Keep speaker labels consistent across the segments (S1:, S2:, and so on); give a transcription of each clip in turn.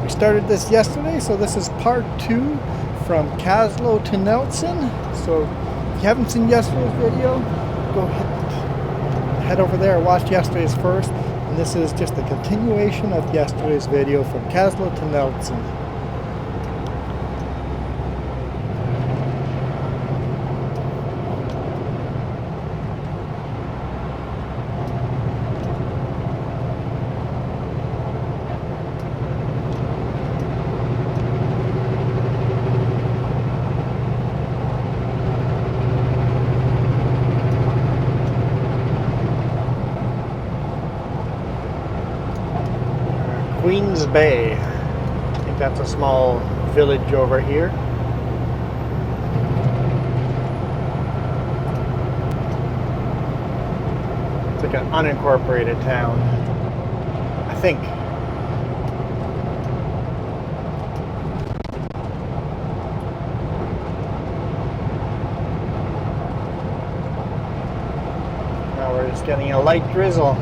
S1: We started this yesterday, so this is part 2 from Kaslo to Nelson. So if you haven't seen yesterday's video, go head over there, watch yesterday's first. And this is just a continuation of yesterday's video from Kaslo to Nelson. Queens Bay. I think that's a small village over here. It's like an unincorporated town, I think. Now we're just getting a light drizzle.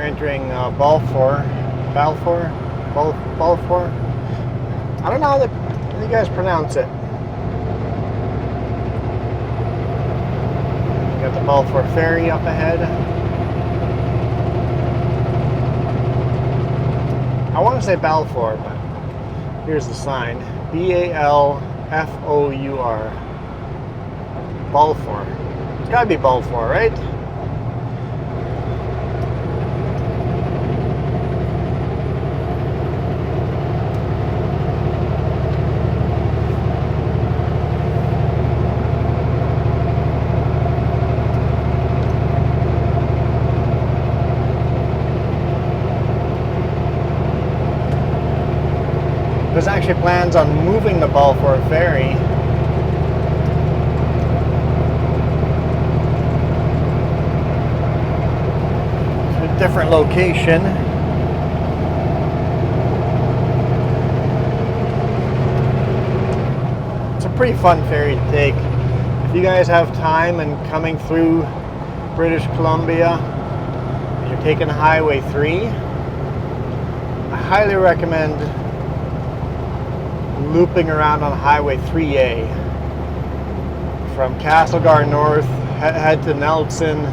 S1: Entering Balfour. I don't know how you guys pronounce it. You got the Balfour ferry up ahead. I want to say Balfour, but here's the sign. B-A-L-F-O-U-R. Balfour. It's gotta be Balfour, right? There's actually plans on moving the Balfour ferry to a different location. It's a pretty fun ferry to take. If you guys have time and coming through British Columbia, you're taking Highway 3, I highly recommend looping around on Highway 3A from Castlegar North, head to Nelson,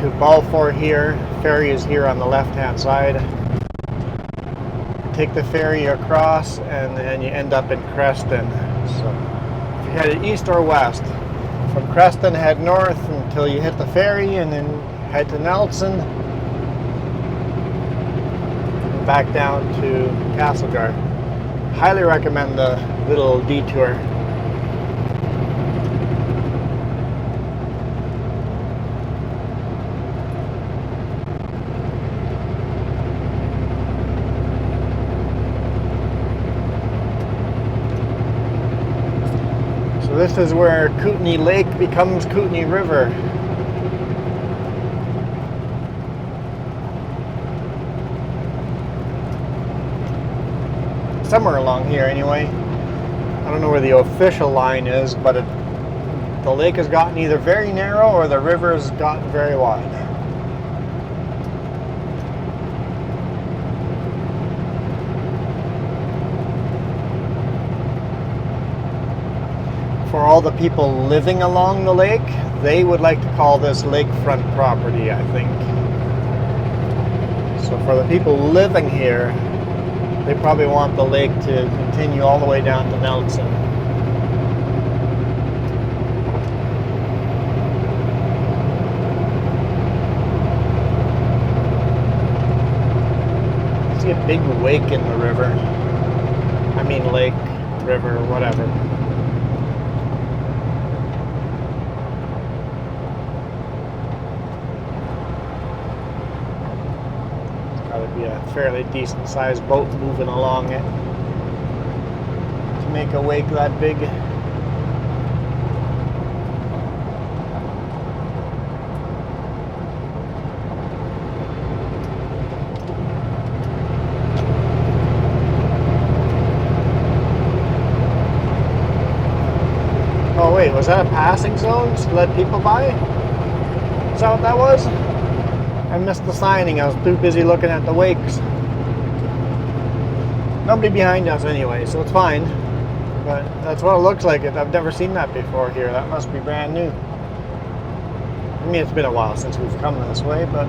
S1: to Balfour here. Ferry is here on the left hand side. Take the ferry across and then you end up in Creston. So if you're headed east or west, from Creston head north until you hit the ferry and then head to Nelson, and back down to Castlegar. Highly recommend the little detour. So this is where Kootenay Lake becomes Kootenay River. Somewhere along here anyway. I don't know where the official line is, but it the lake has gotten either very narrow or the river has gotten very wide. For all the people living along the lake, they would like to call this lakefront property, I think. So for the people living here, they probably want the lake to continue all the way down to Nelson. I see a big wake in the river. I mean lake, river, whatever. Be a fairly decent sized boat moving along it to make a wake that big. Oh wait, was that a passing zone to let people by? Is that what that was? I missed the signing. I was too busy looking at the wakes. Nobody behind us anyway, so it's fine. But that's what it looks like. I've never seen that before here. That must be brand new. I mean, it's been a while since we've come this way, but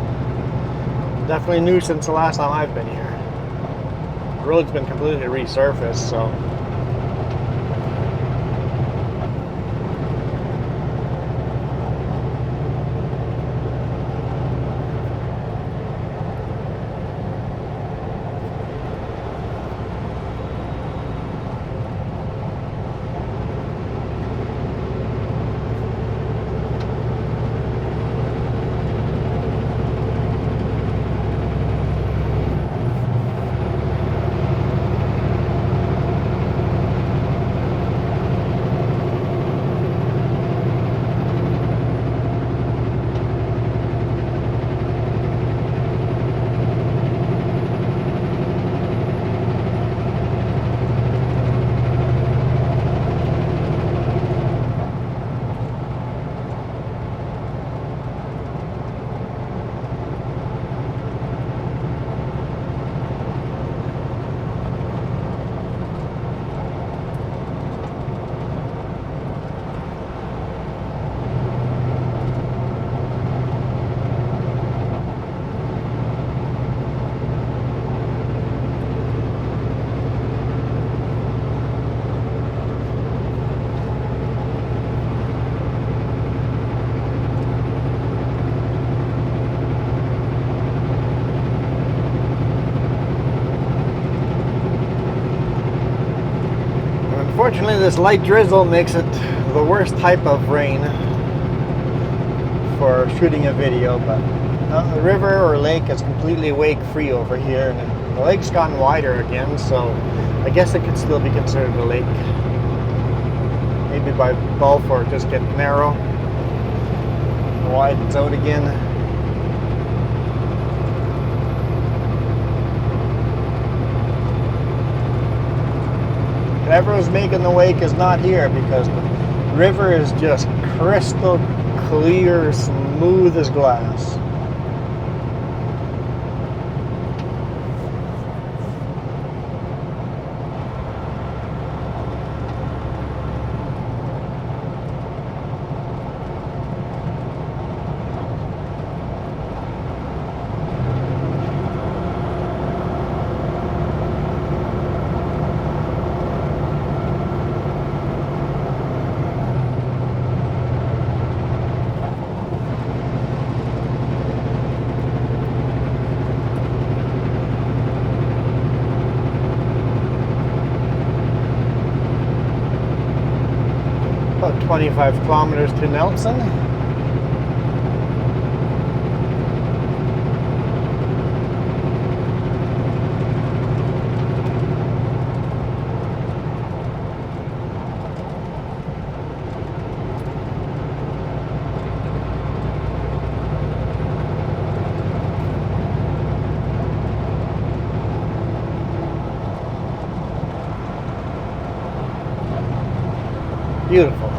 S1: definitely new since the last time I've been here. The road's been completely resurfaced, so. Unfortunately, this light drizzle makes it the worst type of rain for shooting a video, but the river or lake is completely wake free over here, and the lake's gotten wider again, so I guess it could still be considered a lake. Maybe by Balfour it just gets narrow, widens out again. Whoever's making the wake is not here because the river is just crystal clear, smooth as glass. About 25 kilometers to Nelson. Beautiful.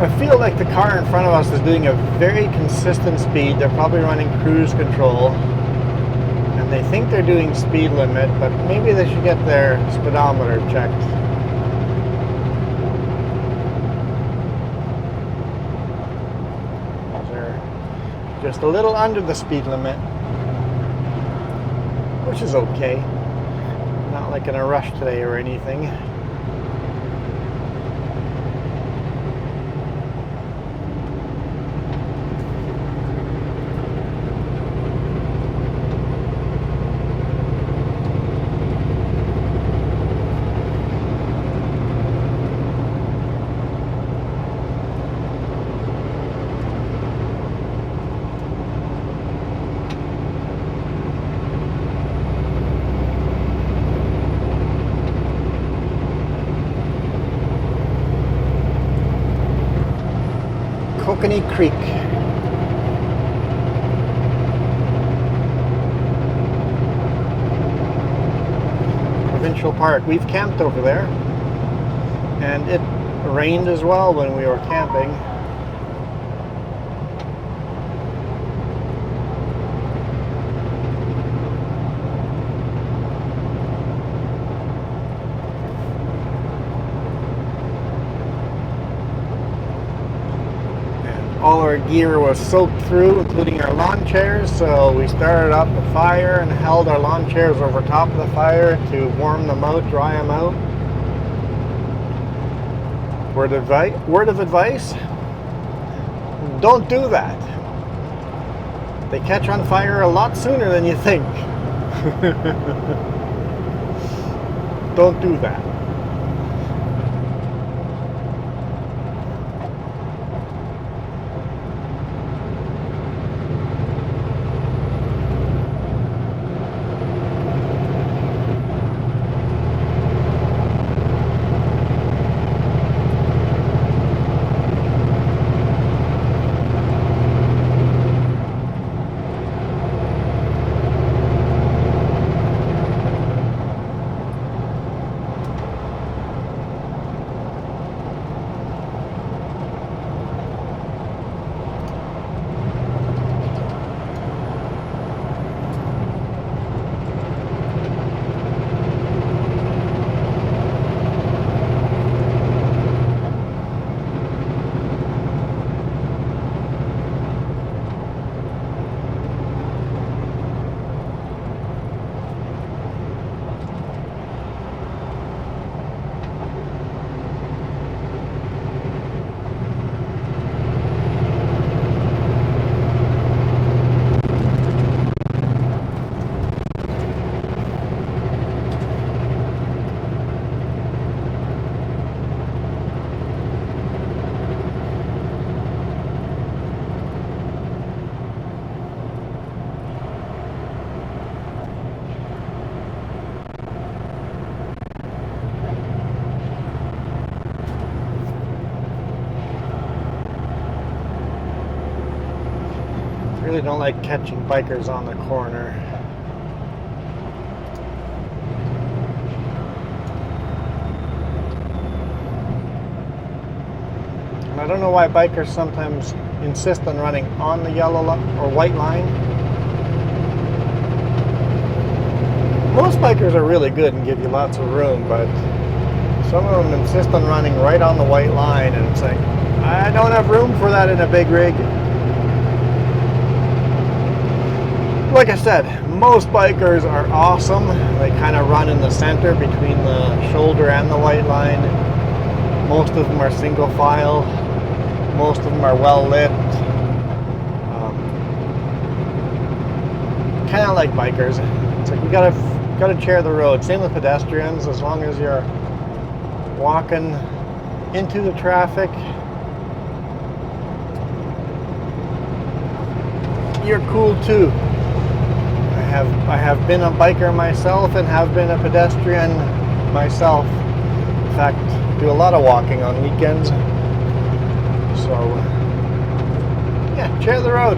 S1: I feel like the car in front of us is doing a very consistent speed. They're probably running cruise control. And they think they're doing speed limit, but maybe they should get their speedometer checked. They're just a little under the speed limit, which is okay. Not like in a rush today or anything. Kootenay Creek. Provincial Park. We've camped over there, and it rained as well when we were camping. All our gear was soaked through, including our lawn chairs, so we started up the fire and held our lawn chairs over top of the fire to warm them out, dry them out. Word of advice, don't do that. They catch on fire a lot sooner than you think. Don't do that. Really don't like catching bikers on the corner. And I don't know why bikers sometimes insist on running on the yellow or white line. Most bikers are really good and give you lots of room, but some of them insist on running right on the white line, and it's like, I don't have room for that in a big rig. Like I said, most bikers are awesome. They kind of run in the center between the shoulder and the white line. Most of them are single file. Most of them are well lit. Kind of like bikers. It's like you gotta share the road. Same with pedestrians. As long as you're walking into the traffic, you're cool too. I have been a biker myself and have been a pedestrian myself. In fact, do a lot of walking on weekends. So, yeah, share the road.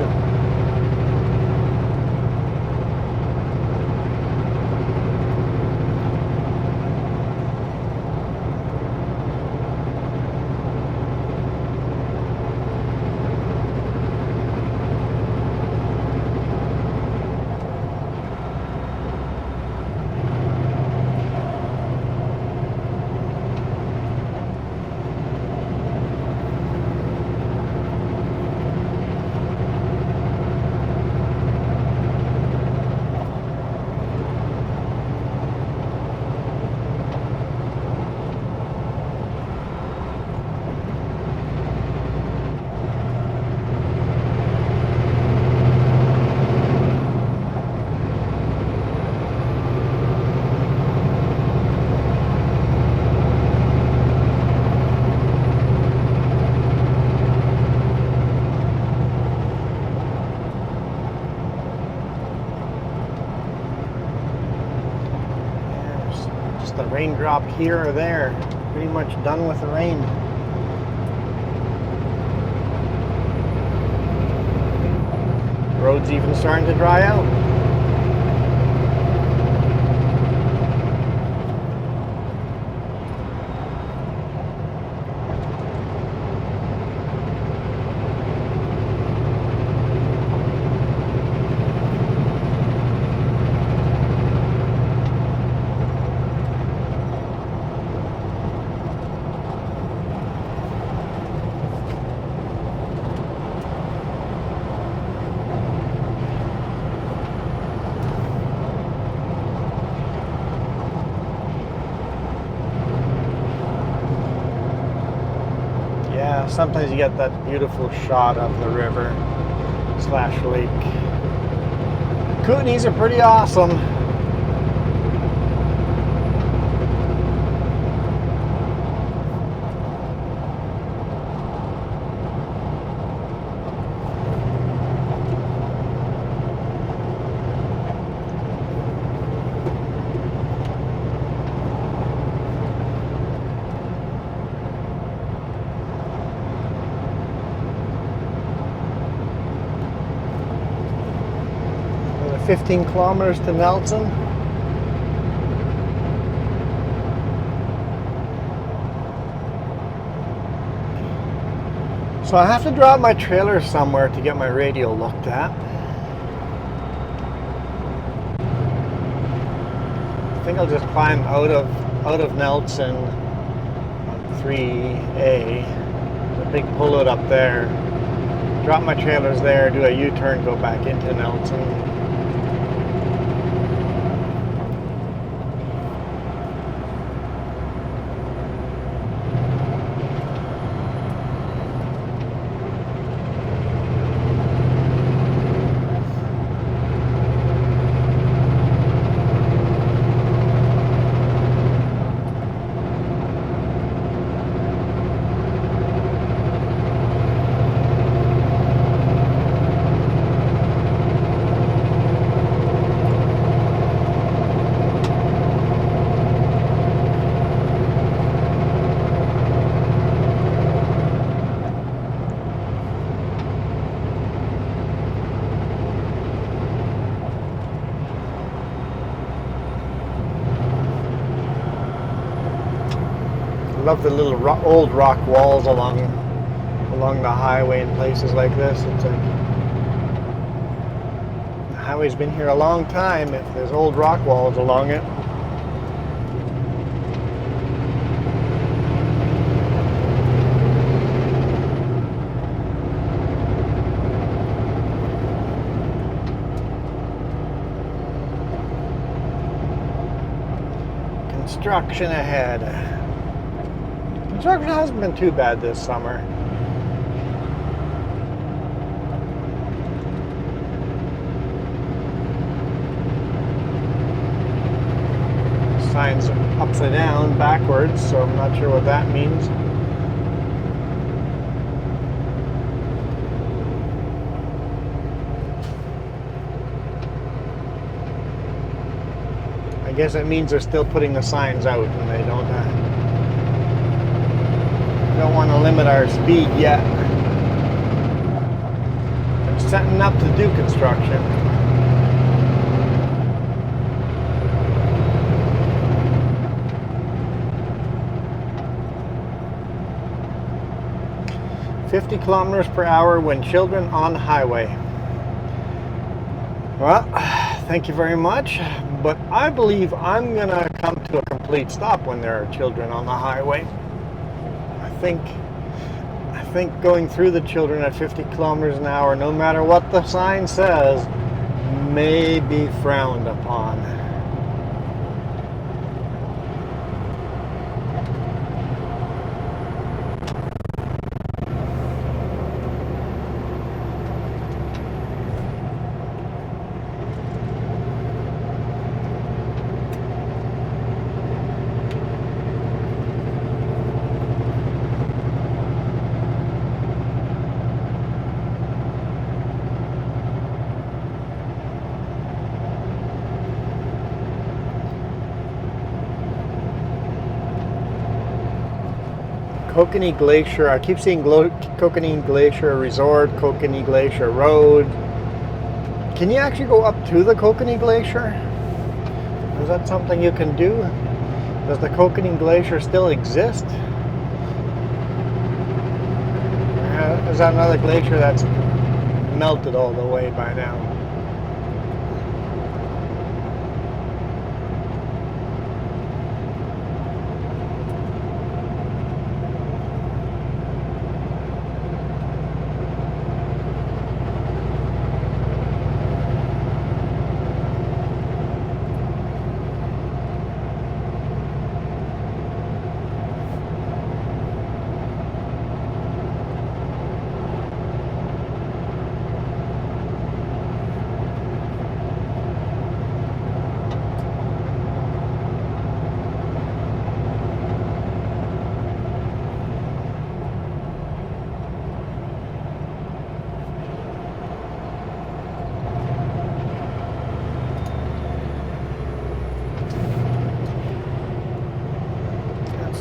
S1: raindrop here or there. Pretty much done with the rain. Road's even starting to dry out. Sometimes you get that beautiful shot of the river / lake. Kootenays are pretty awesome. Another 15 kilometers to Nelson. So I have to drop my trailer somewhere to get my radio looked at. I think I'll just climb out of Nelson on 3A. There's a big pullout up there. Drop my trailers there, do a U-turn, go back into Nelson. I love the little old rock walls along the highway in places like this. It's like the highway's been here a long time if there's old rock walls along it. Construction ahead. Construction hasn't been too bad this summer. Signs upside down, backwards, so I'm not sure what that means. I guess it means they're still putting the signs out and they don't want to limit our speed yet. They're setting up to do construction. "50 kilometers per hour when children on highway." Well, thank you very much, but I believe I'm gonna come to a complete stop when there are children on the highway. I think going through the children at 50 kilometers an hour, no matter what the sign says, may be frowned upon. Kootenay Glacier. I keep seeing Kootenay Glacier Resort, Kootenay Glacier Road. Can you actually go up to the Kootenay Glacier? Is that something you can do? Does the Kootenay Glacier still exist? Is that another glacier that's melted all the way by now?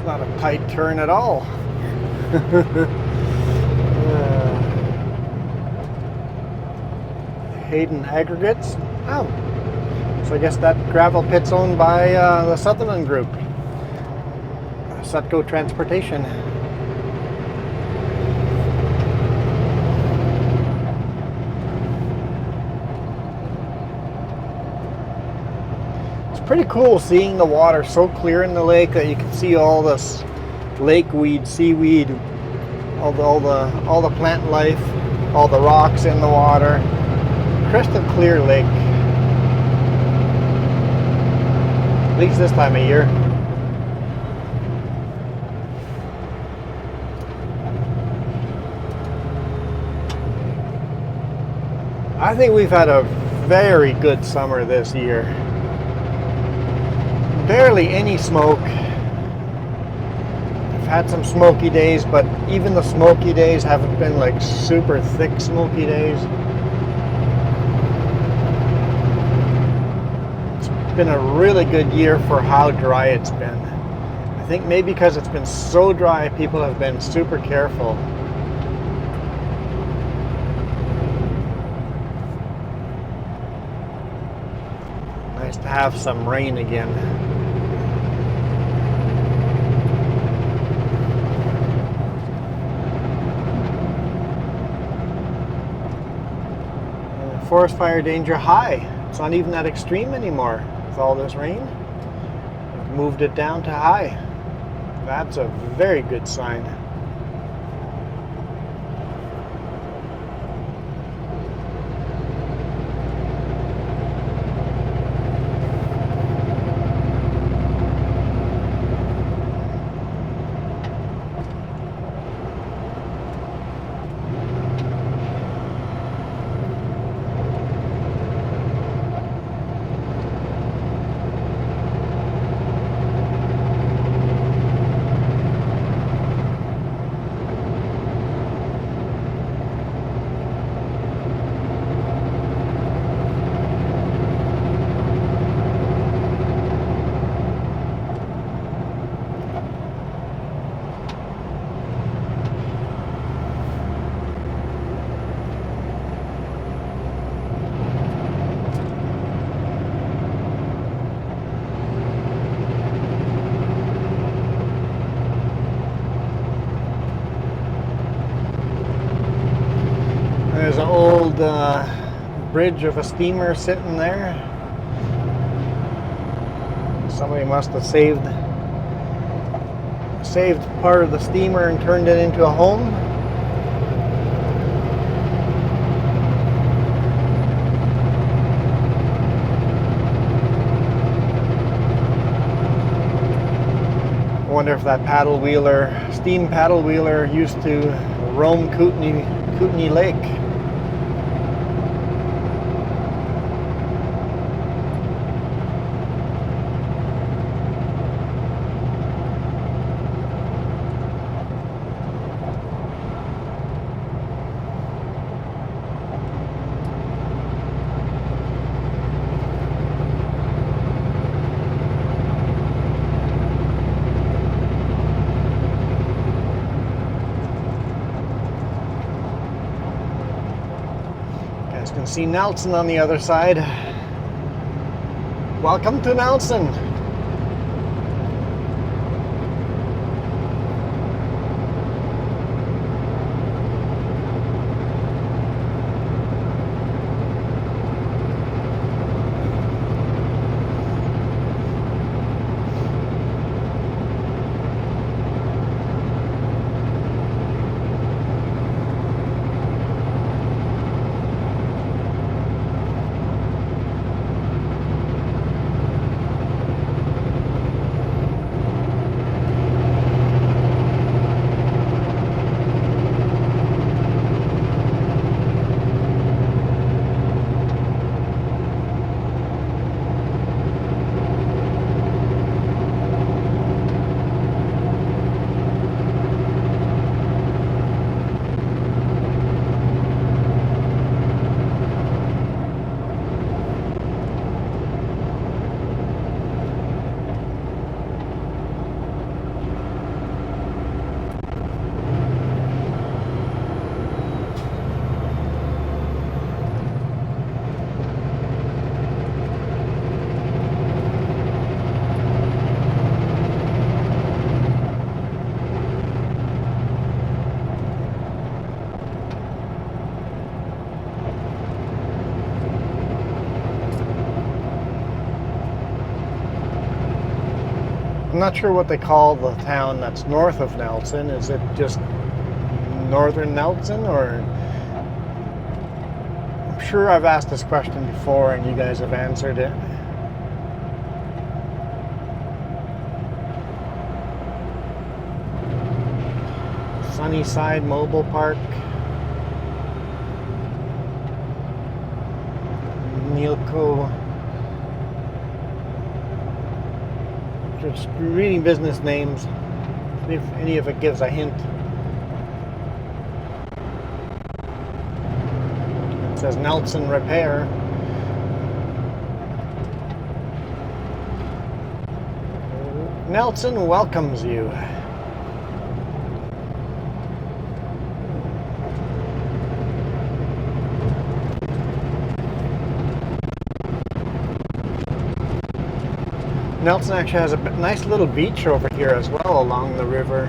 S1: Not a tight turn at all. Hayden Aggregates. Oh, so I guess that gravel pit's owned by the Sutherland Group, Sutco Transportation. Pretty cool seeing the water so clear in the lake that you can see all this lake weed, seaweed, all the plant life, all the rocks in the water. Crystal clear lake. At least this time of year. I think we've had a very good summer this year. Barely any smoke. I've had some smoky days, but even the smoky days haven't been like super thick smoky days. It's been a really good year for how dry it's been. I think maybe because it's been so dry, people have been super careful. Nice to have some rain again. Forest fire danger high. It's not even that extreme anymore with all this rain. I've moved it down to high. That's a very good sign. There's an old bridge of a steamer sitting there. Somebody must have saved part of the steamer and turned it into a home. I wonder if that steam paddle wheeler used to roam Kootenay Lake. You can see Nelson on the other side. Welcome to Nelson. I'm not sure what they call the town that's north of Nelson. Is it just northern Nelson, or? I'm sure I've asked this question before and you guys have answered it. Sunnyside Mobile Park. Neilco. Just reading business names, if any of it gives a hint. It says Nelson Repair. Nelson welcomes you. Nelson actually has a nice little beach over here as well along the river.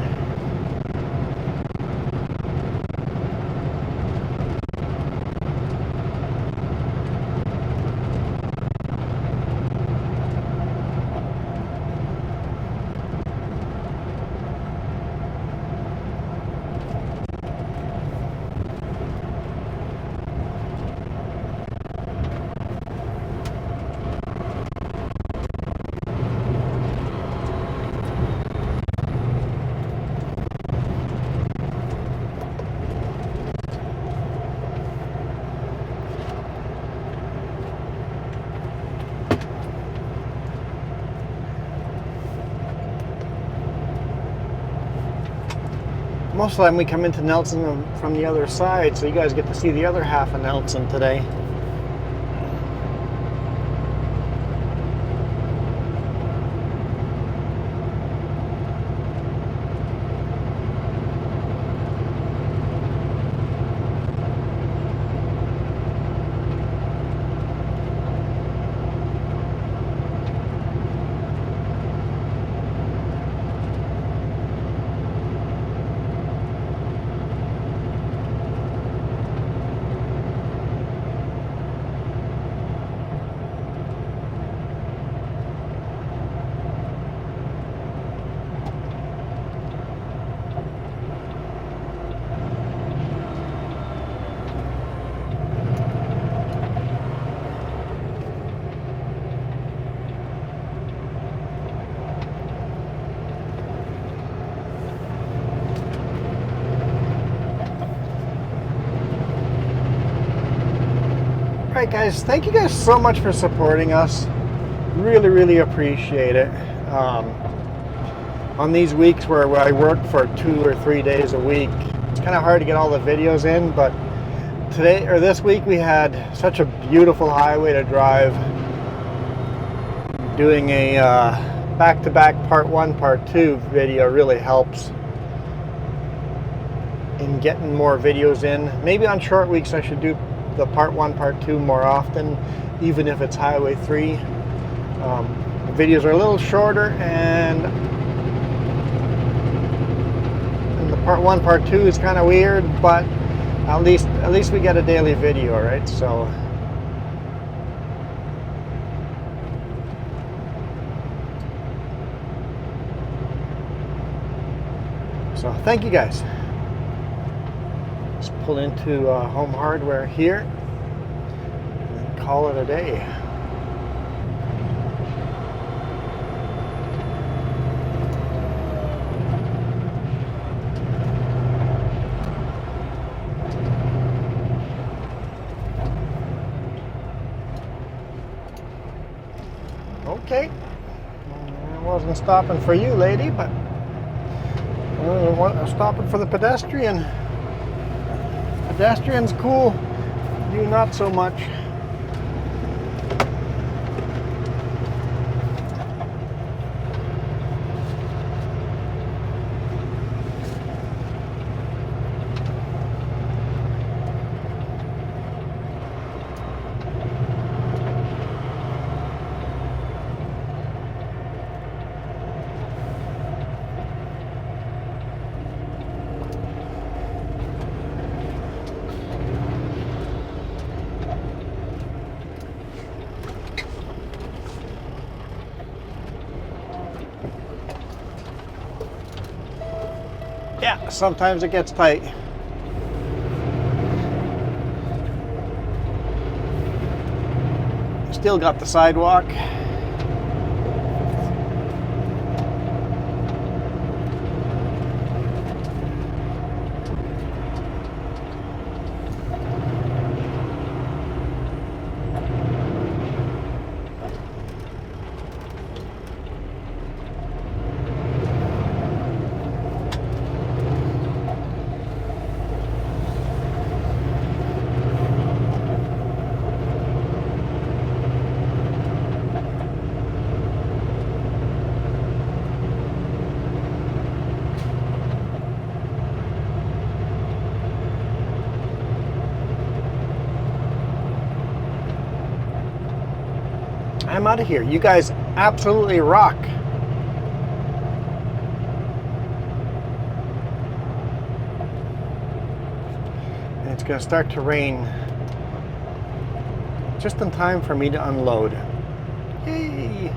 S1: Most of the time we come into Nelson from the other side, so you guys get to see the other half of Nelson today. Alright guys, thank you guys so much for supporting us. Really appreciate it. On these weeks where I work for 2 or 3 days a week, it's kind of hard to get all the videos in, but today or this week we had such a beautiful highway to drive. Doing a back-to-back part 1, part 2 video really helps in getting more videos in. Maybe on short weeks I should do the part 1, part 2 more often, even if it's Highway 3. The videos are a little shorter, and the part 1, part 2 is kind of weird, but at least we get a daily video, right? So thank you guys. Let's pull into Home Hardware here and then call it a day. Okay, I wasn't stopping for you, lady, but I'm stopping for the pedestrian. Pedestrian's cool, you not so much. Yeah, sometimes it gets tight. Still got the sidewalk. I'm out of here. You guys absolutely rock. And it's going to start to rain just in time for me to unload. Yay!